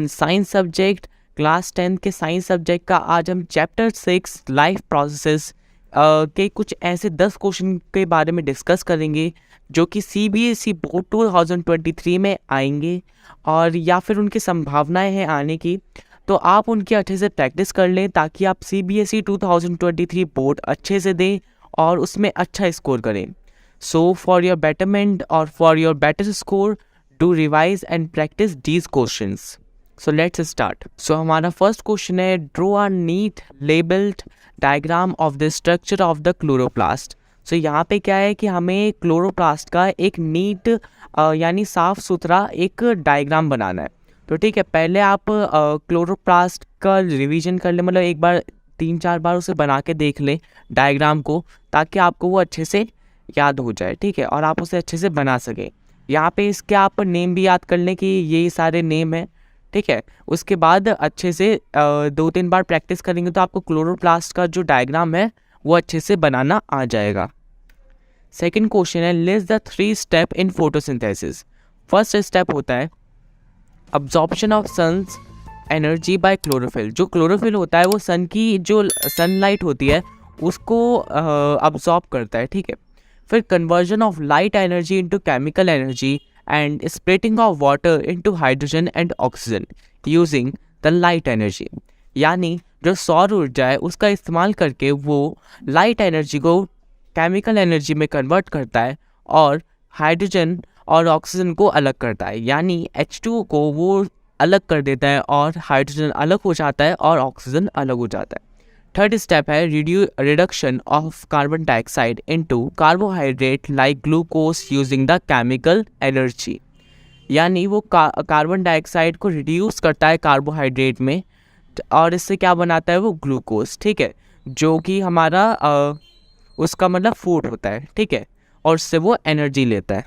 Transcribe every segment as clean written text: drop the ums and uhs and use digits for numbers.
Science subject class 10 के science subject का आज हम चैप्टर 6 लाइफ प्रोसेसेस के कुछ ऐसे 10 क्वेश्चन के बारे में डिस्कस करेंगे जो कि CBSE बोर्ड 2023 में आएंगे और या फिर उनकी संभावनाएं हैं आने की। तो आप उनकी अच्छे से प्रैक्टिस कर लें ताकि आप CBSE 2023 बोर्ड अच्छे से दें और उसमें अच्छा स्कोर करें। सो फॉर योर बेटरमेंट और for your better score do revise and practice these questions. So let's start. So हमारा फर्स्ट क्वेश्चन है, draw a neat labelled diagram of the structure of the chloroplast. So यहाँ पे क्या है कि हमें chloroplast का एक नीट यानी साफ सुथरा एक डायग्राम बनाना है। तो ठीक है, पहले आप क्लोरोप्लास्ट का रिवीजन कर ले, मतलब एक बार 3-4 बार उसे बना के देख लें डायग्राम को, ताकि आपको वो अच्छे से याद हो जाए। ठीक है, और आप उसे अच्छे से बना सकें। यहाँ पे इसके आप नेम भी याद कर लें कि ये सारे नेम हैं। ठीक है, उसके बाद अच्छे से 2-3 बार प्रैक्टिस करेंगे तो आपको क्लोरोप्लास्ट का जो डायग्राम है वो अच्छे से बनाना आ जाएगा। सेकंड क्वेश्चन है, list the 3 step in photosynthesis. First step होता है absorption of sun's energy by chlorophyll. जो क्लोरोफिल होता है वो सन की जो सनलाइट होती है उसको अब्जॉर्ब करता है। ठीक है, फिर conversion of light energy into chemical energy and splitting of water into hydrogen and oxygen using the light energy. यानी जो सौर ऊर्जा है उसका इस्तेमाल करके वो लाइट एनर्जी को केमिकल एनर्जी में कन्वर्ट करता है और हाइड्रोजन और ऑक्सीजन को अलग करता है। यानी H2O को वो अलग कर देता है और हाइड्रोजन अलग हो जाता है और ऑक्सीजन अलग हो जाता है। थर्ड स्टेप है reduction of carbon dioxide into carbohydrate like glucose using the chemical energy. यानी वो कार्बन डाइऑक्साइड को रिड्यूस करता है कार्बोहाइड्रेट में और इससे क्या बनाता है वो ग्लूकोज। ठीक है, जो कि हमारा उसका मतलब फूड होता है। ठीक है, और उससे वो एनर्जी लेता है।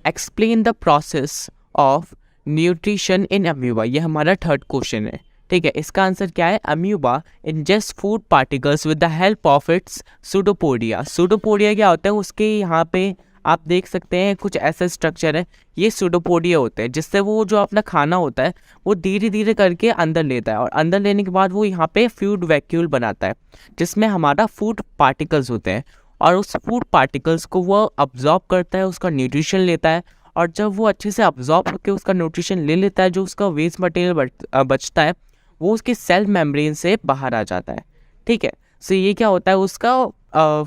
Explain the process of nutrition in amoeba. ये हमारा थर्ड क्वेश्चन है। ठीक है, इसका आंसर क्या है, amoeba ingest food particles with the help of its pseudopodia. Pseudopodia क्या होता है, उसके यहाँ पे आप देख सकते हैं कुछ ऐसा स्ट्रक्चर है, ये सूडोपोडिया होते हैं, जिससे वो जो अपना खाना होता है वो धीरे धीरे करके अंदर लेता है और अंदर लेने के बाद वो यहाँ पे फूड वैक्यूल बनाता है जिसमें हमारा फूड पार्टिकल्स होते हैं और उस फूड पार्टिकल्स को वो अब्जॉर्ब करता है, उसका न्यूट्रिशन लेता है और जब वो अच्छे से अब्जॉर्ब होकर उसका न्यूट्रिशन ले लेता है, जो उसका वेस्ट मटेरियल बचता है वो उसके सेल मेम्ब्रेन से बाहर आ जाता है। ठीक है, सो ये क्या होता है, उसका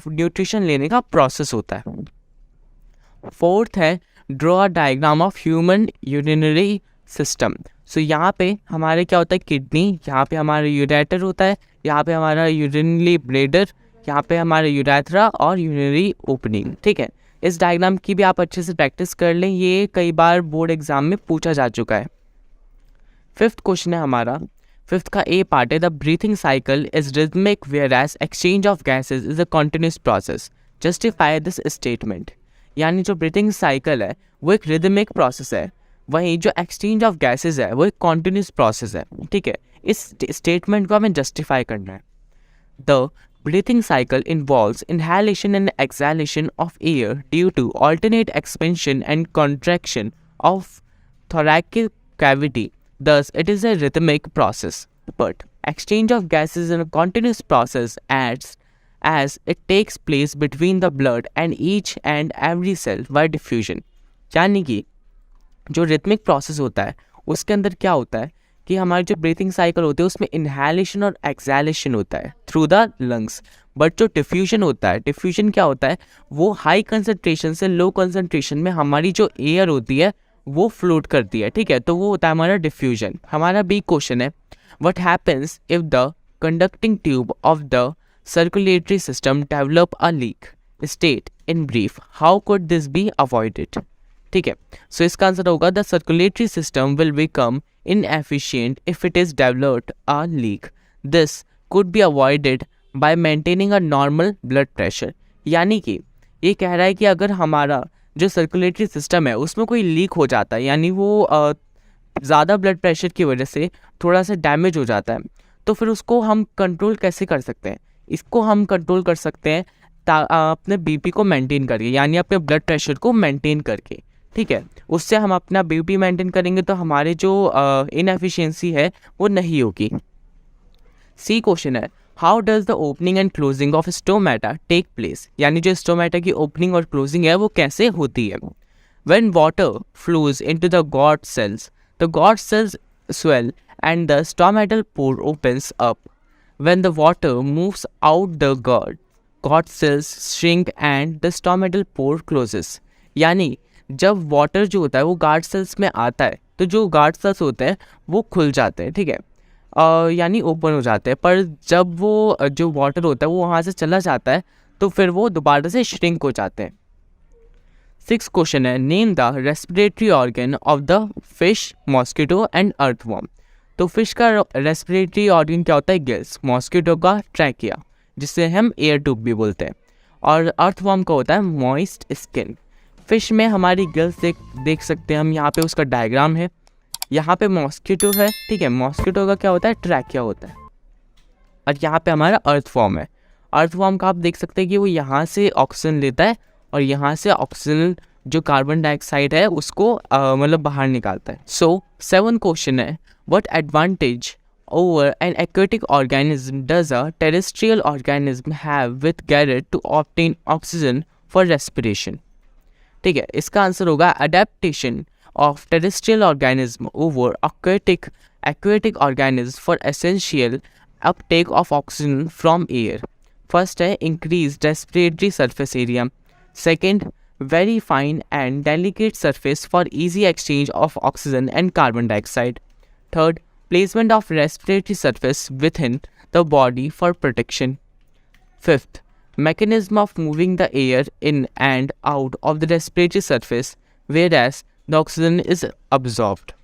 न्यूट्रिशन लेने का प्रोसेस होता है। फोर्थ है draw a diagram of human urinary system. So यहाँ पे हमारे क्या होता है, किडनी, यहाँ पे हमारा यूरेटर होता है, यहाँ पे हमारा यूरिनरी ब्लेडर, यहाँ पे हमारा यूरेथ्रा और यूरिनरी ओपनिंग। ठीक है, इस डायग्राम की भी आप अच्छे से प्रैक्टिस कर लें, ये कई बार बोर्ड एग्जाम में पूछा जा चुका है। फिफ्थ क्वेश्चन है हमारा, फिफ्थ का ए पार्ट है, the breathing cycle is rhythmic whereas exchange of gases is a continuous process, justify this statement. यानी जो ब्रीथिंग साइकिल है वो एक रिदमिक प्रोसेस है, वहीं जो एक्सचेंज ऑफ गैसेज है वो एक कॉन्टिन्यूस प्रोसेस है। ठीक है, इस स्टेटमेंट को हमें जस्टिफाई करना है। The breathing cycle involves inhalation and exhalation of air due to alternate expansion and contraction of thoracic cavity. Thus, it is a rhythmic process. But exchange of gases is a continuous process as it takes place between the blood and each and every cell by diffusion. यानी कि जो rhythmic process होता है उसके अंदर क्या होता है कि हमारी जो ब्रीथिंग साइकिल होती है उसमें इनहेलेशन और एक्सहेलेशन होता है थ्रू द लंग्स। बट जो डिफ्यूजन होता है, डिफ्यूजन क्या होता है, वो हाई कंसंट्रेशन से लो कंसंट्रेशन में हमारी जो एयर होती है वो फ्लोट करती है। ठीक है, तो वो होता है हमारा डिफ्यूजन। हमारा बी क्वेश्चन है, what happens if the conducting tube of the circulatory system develop a leak, state in brief how could this be avoided. ठीक है, सो इसका आंसर होगा the circulatory system will become inefficient if it is developed a leak. This could be avoided by maintaining a normal blood pressure. यानी कि ये कह रहा है कि अगर हमारा जो सर्कुलेटरी सिस्टम है उसमें कोई लीक हो जाता है, यानी वो ज़्यादा ब्लड प्रेशर की वजह से थोड़ा सा डैमेज हो जाता है, तो फिर उसको हम कंट्रोल कैसे कर सकते हैं? इसको हम कंट्रोल कर सकते हैं अपने बीपी को मेंटेन करके, यानी अपने ब्लड प्रेशर को मेंटेन करके। ठीक है, उससे हम अपना ब्यूटी मेंटेन करेंगे तो हमारे जो इनएफिशिएंसी है वो नहीं होगी। सी क्वेश्चन है, how does the opening and closing of stomata take place, यानी जो स्टोमेटा की ओपनिंग और क्लोजिंग है वो कैसे होती है। When water flows into the God cells swell and the stomatal pore opens up. When the water moves out the God cells shrink and the stomatal pore closes. यानी जब water जो होता है वो गार्ड सेल्स में आता है तो जो गार्ड सेल्स होते हैं वो खुल जाते हैं, ठीक है, यानी ओपन हो जाते हैं। पर जब वो जो वाटर होता है वो वहाँ से चला जाता है तो फिर वो दोबारा से श्रिंक हो जाते हैं। 6 क्वेश्चन है, name the respiratory organ of the fish, mosquito and earthworm. तो फिश का रेस्पिरेटरी ऑर्गन क्या होता है, गिल्स, मॉस्किटो का ट्रैकिया जिसे हम एयर ट्यूब भी बोलते हैं, और अर्थवर्म का होता है मॉइस्ट स्किन। फिश में हमारी गिल्स देख सकते हैं हम, यहाँ पे उसका डायग्राम है। यहाँ पे मॉस्किटो है, ठीक है, मॉस्किटो का क्या होता है, ट्रैकिया होता है, और यहाँ पे हमारा अर्थवर्म है। अर्थवर्म का आप देख सकते हैं कि वो यहाँ से ऑक्सीजन लेता है और यहाँ से ऑक्सीजन जो कार्बन डाइऑक्साइड है उसको मतलब बाहर निकालता है। सो 7 क्वेश्चन है, what advantage over an aquatic organism does a terrestrial organism have with regard to obtain oxygen for respiration. ठीक है, इसका आंसर होगा adaptation of terrestrial organism over aquatic organism for essential uptake of oxygen from air. First है increase respiratory surface area, second very fine and delicate surface for easy exchange of oxygen and carbon dioxide, third placement of respiratory surface within the body for protection, fifth mechanism of moving the air in and out of the respiratory surface whereas the oxygen is absorbed।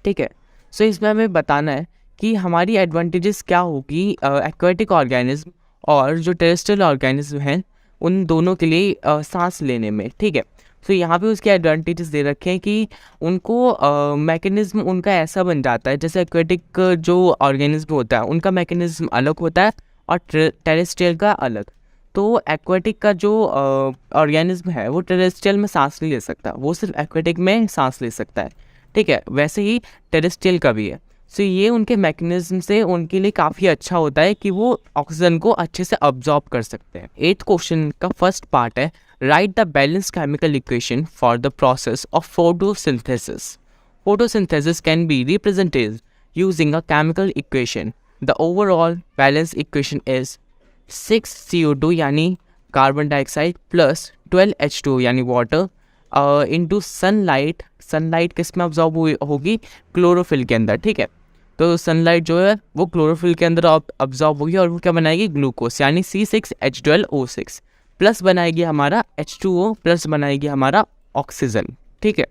ठीक है, सो इसमें हमें बताना है कि हमारी advantages क्या होगी एक्वेटिक ऑर्गेनिज्म और जो टेरेस्ट्रियल ऑर्गेनिज्म हैं उन दोनों के लिए सांस लेने में। ठीक है, तो यहाँ पे उसके एडवांटेजेस दे रखे हैं कि उनको मैकेनिज्म उनका ऐसा बन जाता है, जैसे एक्वेटिक जो ऑर्गेनिज्म होता है उनका मैकेनिज्म अलग होता है और टेरेस्ट्रियल का अलग। तो एक्वेटिक का जो ऑर्गेनिज्म है वो टेरेस्ट्रियल में सांस नहीं ले सकता, वो सिर्फ एक्वेटिक में सांस ले सकता है। ठीक है, वैसे ही टेरेस्ट्रियल का भी है। सो ये उनके मैकेनिज्म से उनके लिए काफ़ी अच्छा होता है कि वो ऑक्सीजन को अच्छे से अब्जॉर्ब कर सकते हैं। 8th क्वेश्चन का फर्स्ट पार्ट है, right the balance chemical equation for the process of photosynthesis. Photosynthesis can be represented using a chemical equation. The overall balance equation is 6 CO2 यानी कार्बन डाइऑक्साइड प्लस 12 H2 यानी water into sunlight. Sunlight किस में absorb होगी, chlorophyll के अंदर। ठीक है, तो सनलाइट जो है वो क्लोरोफिल के अंदर अब्जॉर्ब होगी और वो क्या बनाएगी, ग्लूकोज यानी C6H12O6 प्लस बनाएगी हमारा H2O प्लस बनाएगी हमारा ऑक्सीजन। ठीक है,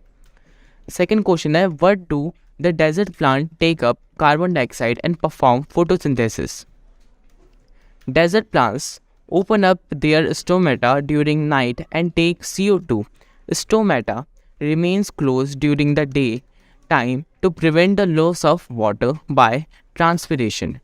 सेकेंड क्वेश्चन है, what do the desert plant take up carbon dioxide and perform photosynthesis. Desert plants open up their stomata during night and take CO2. Stomata remains closed during the day time to prevent the loss of water by transpiration.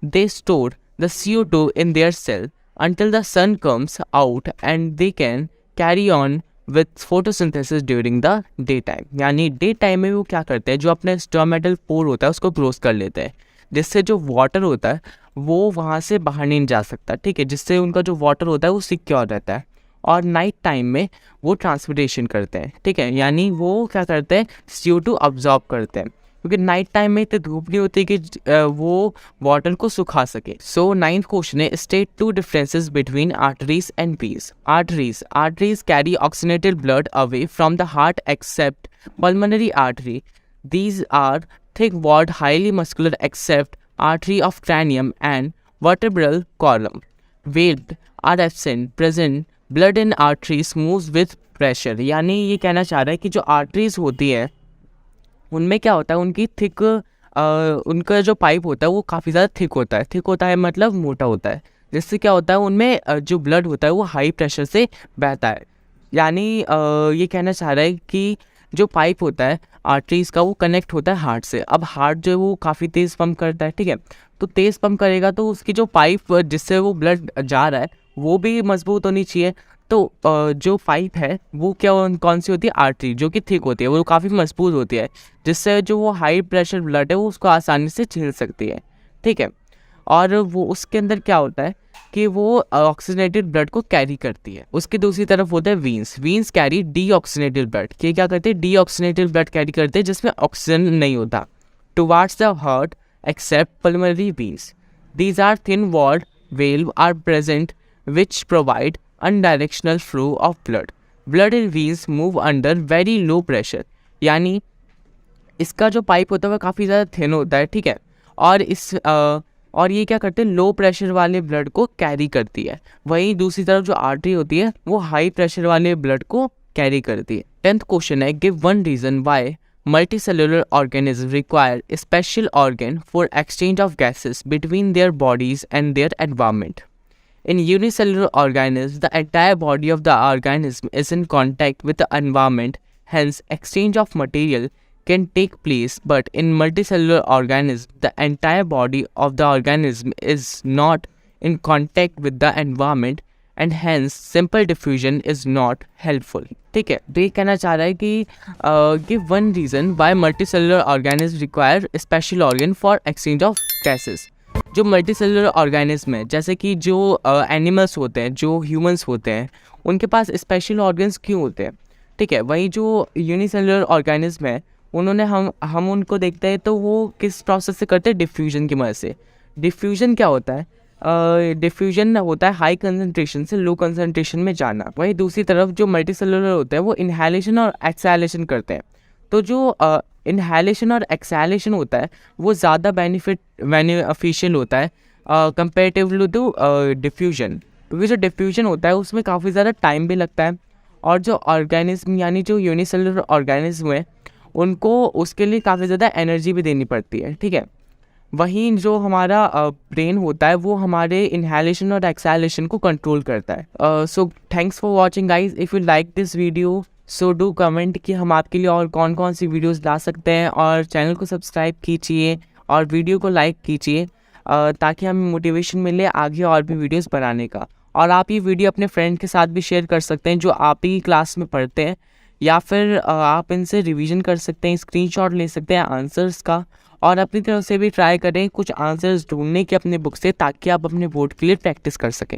They store the CO2 in their cell until the sun comes out and they can carry on with photosynthesis during the daytime. यानी day time में वो क्या करते हैं, जो अपने stomatal pore होता है उसको क्लोज कर लेते हैं, जिससे जो वाटर होता है वो वहाँ से बाहर नहीं जा सकता। ठीक है, जिससे उनका जो वाटर होता है वो सिक्योर रहता है। और नाइट टाइम में वो ट्रांसपिरेशन करते हैं। ठीक है, यानी वो क्या करते हैं, CO2 अब्जॉर्ब करते हैं, क्योंकि नाइट टाइम में इतनी धूप नहीं होती कि वो वाटर को सुखा सके। सो 9th क्वेश्चन है, state 2 differences between arteries and veins. Arteries carry oxygenated blood away from the heart except pulmonary artery. These are thick walled highly muscular except artery of cranium and vertebral column. Veins are absent. Present blood in arteries moves with pressure. यानी ये कहना चाह रहा है कि जो arteries होती है उनमें क्या होता है, उनकी थिक उनका जो पाइप होता है वो काफ़ी ज़्यादा थिक होता है। थिक होता है मतलब मोटा होता है, जिससे क्या होता है उनमें जो ब्लड होता है वो हाई प्रेशर से बहता है। यानी ये कहना चाह रहा है कि जो पाइप होता है आर्टरीज का वो कनेक्ट होता है हार्ट से। अब हार्ट जो है वो काफ़ी तेज़ पंप करता है। ठीक है, तो तेज़ पंप करेगा तो उसकी जो पाइप जिससे वो ब्लड जा रहा है वो भी मजबूत होनी चाहिए। तो जो पाइप है वो कौन सी होती है, आर्टरी, जो कि थिक होती है, वो काफ़ी मजबूत होती है, जिससे जो वो हाई प्रेशर ब्लड है वो उसको आसानी से झेल सकती है, ठीक है। और वो उसके अंदर क्या होता है कि वो ऑक्सीजनेटेड ब्लड को कैरी करती है। उसके दूसरी तरफ होता है वीन्स कैरी डीऑक्सीजनेटेड ब्लड। ये क्या करते हैं, डीऑक्सीजनेटेड ब्लड कैरी करते हैं जिसमें ऑक्सीजन नहीं होता, towards the heart except pulmonary veins. These are thin walled valve are present which provide undirectional flow of blood in veins move under very low pressure. यानी इसका जो पाइप होता है वह काफ़ी ज़्यादा थिन होता है, ठीक है, और ये क्या करते हैं, लो प्रेशर वाले ब्लड को कैरी करती है। वहीं दूसरी तरफ जो आर्टरी होती है वो हाई प्रेशर वाले ब्लड को कैरी करती है। 10th क्वेश्चन है, give one reason why multicellular organism require a special organ for exchange of gases between their bodies and their environment. In unicellular organisms, the entire body of the organism is in contact with the environment, hence exchange of material can take place, but in multicellular organisms, the entire body of the organism is not in contact with the environment and hence simple diffusion is not helpful. ठीक है, तो ये कहना चाह रहा है कि give one reason why multicellular organisms require a special organ for exchange of gases. जो मल्टीसेलुलर ऑर्गेनिज्म है, जैसे कि जो एनिमल्स होते हैं, जो ह्यूमंस होते हैं, उनके पास स्पेशल ऑर्गन्स क्यों होते हैं, ठीक है। वहीं जो यूनिसेलुलर ऑर्गेनिज्म है उन्होंने हम उनको देखते हैं तो वो किस प्रोसेस से करते हैं, डिफ्यूजन की मदद से। डिफ्यूजन क्या होता है, डिफ्यूजन होता है हाई कंसनट्रेशन से लो कंसनट्रेशन में जाना। वहीं दूसरी तरफ जो मल्टीसेलुलर होता है वो इनहेलेशन और एक्सहेलेशन करते हैं। तो जो इनहेलेशन और एक्सहेलेशन होता है वो ज़्यादा बेनिफिशियल होता है कंपेरेटिवली टू डिफ्यूजन, क्योंकि जो डिफ्यूजन होता है उसमें काफ़ी ज़्यादा टाइम भी लगता है, और जो ऑर्गेनिज्म यानी जो यूनिसेलुलर ऑर्गेनिज्म है उनको उसके लिए काफ़ी ज़्यादा एनर्जी भी देनी पड़ती है, ठीक है। वहीं जो हमारा ब्रेन होता है वो हमारे इनहेलेशन और एक्सहेलेशन को कंट्रोल करता है। So thanks for watching guys. If you like this video so do comment कि हम आपके लिए और कौन कौन सी वीडियोस ला सकते हैं, और चैनल को सब्सक्राइब कीजिए और वीडियो को लाइक कीजिए ताकि हमें मोटिवेशन मिले आगे और भी वीडियोस बनाने का। और आप ये वीडियो अपने फ्रेंड के साथ भी शेयर कर सकते हैं जो आप ही क्लास में पढ़ते हैं, या फिर आप इनसे रिवीजन कर सकते हैं, स्क्रीनशॉट ले सकते हैं आंसर्स का, और अपनी तरफ से भी ट्राई करें कुछ आंसर्स ढूंढने के अपने बुक से, ताकि आप अपने बोर्ड के लिए प्रैक्टिस कर सकें।